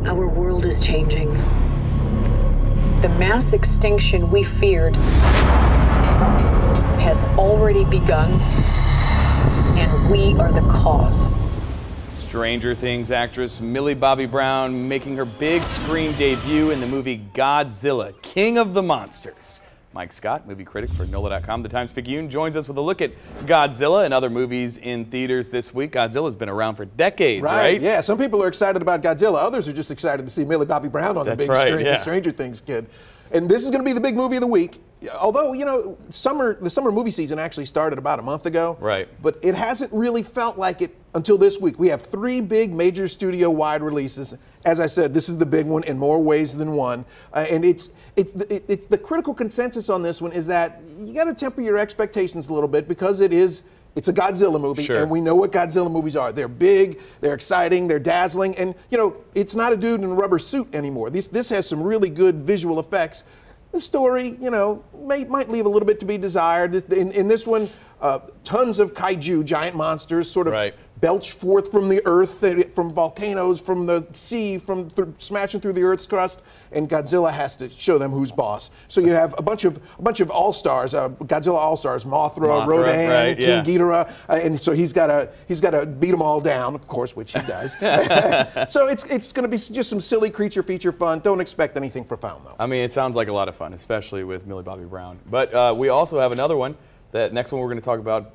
Our world is changing. The mass extinction we feared has already begun, and we are the cause. Stranger Things actress Millie Bobby Brown making her big screen debut in the movie Godzilla, King of the Monsters. Mike Scott, movie critic for NOLA.com, The Times-Picayune, joins us with a look at Godzilla and other movies in theaters this week. Godzilla's been around for decades, right? Yeah, some people are excited about Godzilla. Others are just excited to see Millie Bobby Brown on the big screen, the Stranger Things kid. And this is going to be the big movie of the week. Although, you know, the summer movie season actually started about a month ago. Right. But it hasn't really felt like it until this week. We have 3 big major studio-wide releases. As I said, this is the big one in more ways than one. And it's the critical consensus on this one is that you got to temper your expectations a little bit because it's a Godzilla movie, and we know what Godzilla movies are. They're big, they're exciting, they're dazzling, and you know, it's not a dude in a rubber suit anymore. This has some really good visual effects. The story, you know, might leave a little bit to be desired. In this one, tons of kaiju, giant monsters, sort of belch forth from the earth, from volcanoes, from the sea, smashing through the Earth's crust, and Godzilla has to show them who's boss. So you have a bunch of all-stars, Godzilla all-stars, Mothra, Rodan, King Ghidorah, and so he's got to beat them all down, of course, which he does. So it's going to be just some silly creature feature fun. Don't expect anything profound though. I mean, it sounds like a lot of fun, especially with Millie Bobby Brown. But we also have another one. That next one we're going to talk about.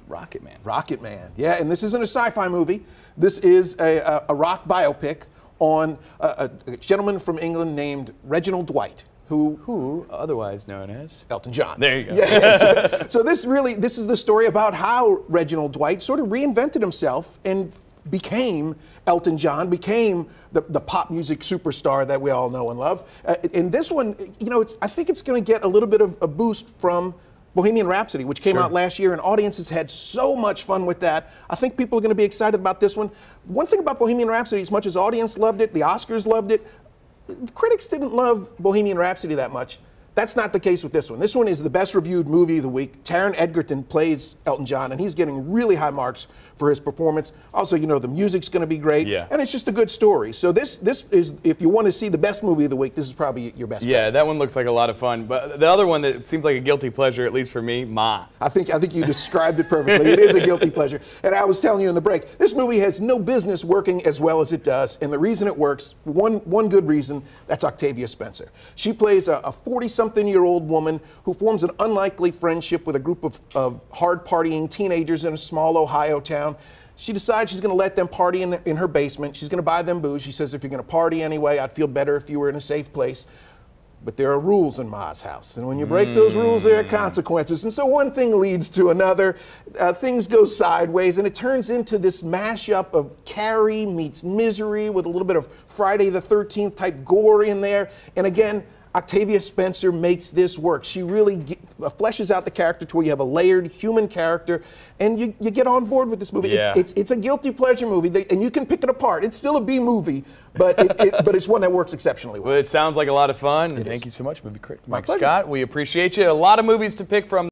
Rocketman. Rocketman, yeah, and this isn't a sci-fi movie. This is a rock biopic on a gentleman from England named Reginald Dwight, who otherwise known as Elton John. There you go. Yeah, so this is the story about how Reginald Dwight sort of reinvented himself and became Elton John, became the pop music superstar that we all know and love. And this one, you know, I think it's going to get a little bit of a boost from Bohemian Rhapsody, which came out last year, and audiences had so much fun with that. I think people are going to be excited about this one. One thing about Bohemian Rhapsody, as much as audience loved it, the Oscars loved it, critics didn't love Bohemian Rhapsody that much. That's not the case with this one. This one is the best reviewed movie of the week. Taron Egerton plays Elton John, and he's getting really high marks for his performance. Also, you know, the music's going to be great, and it's just a good story. So this is, if you want to see the best movie of the week, this is probably your best bet. That one looks like a lot of fun. But the other one that seems like a guilty pleasure, at least for me, Ma. I think you described it perfectly. It is a guilty pleasure. And I was telling you in the break, this movie has no business working as well as it does. And the reason it works, one good reason, that's Octavia Spencer. She plays a 40-something-year-old woman who forms an unlikely friendship with a group of hard-partying teenagers in a small Ohio town. She decides she's going to let them party in her basement. She's going to buy them booze. She says, if you're going to party anyway, I'd feel better if you were in a safe place. But there are rules in Ma's house, and when you break those rules, there are consequences. And so one thing leads to another. Things go sideways, and it turns into this mashup of Carrie meets Misery with a little bit of Friday the 13th type gore in there. And again, Octavia Spencer makes this work. She really fleshes out the character to where you have a layered human character, and you get on board with this movie. It's a guilty pleasure movie, and you can pick it apart. It's still a B movie, but but it's one that works exceptionally well. Well, it sounds like a lot of fun. Thank you so much, movie critic Mike Scott. We appreciate you. A lot of movies to pick from.